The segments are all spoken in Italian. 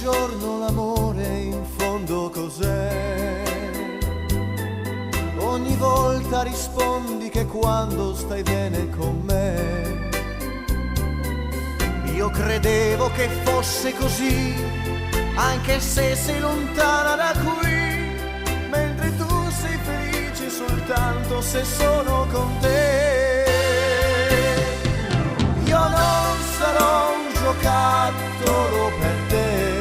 giorno l'amore in fondo cos'è? Ogni volta rispondi che quando stai bene con me. Io credevo che fosse così, anche se sei lontana da qui, mentre tu sei felice soltanto se sono con te. Io non sarò un giocattolo per te,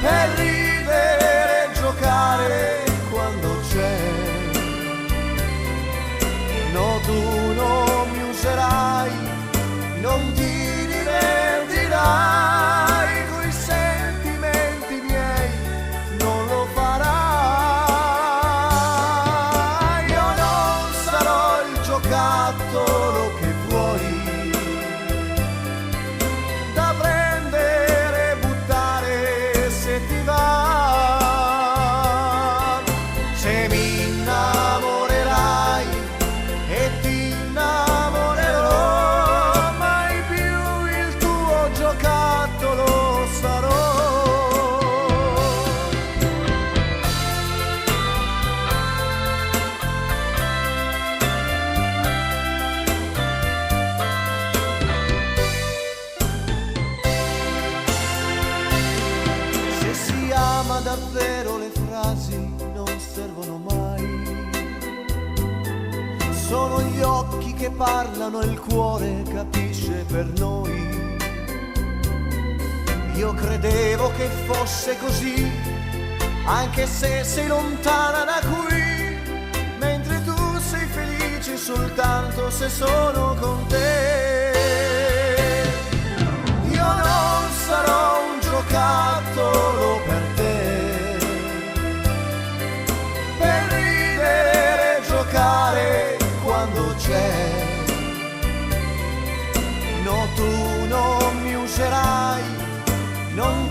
per ridere e giocare quando c'è. No, tu non mi userai, non ti divertirai coi sentimenti miei, non lo farai. Io non sarò il giocattolo che vuoi, da prendere e buttare se ti va. Se mi innamorerai e ti innamorerò, mai più il tuo giocattolo sarò. Se si ama davvero le frasi non servono mai, sono gli occhi che parlano e il cuore capisce per noi. Io credevo che fosse così, anche se sei lontana da qui, mentre tu sei felice soltanto se sono con te. Io non sarò un giocattolo per te, per ridere e giocare quando c'è. No, tu non mi userai, non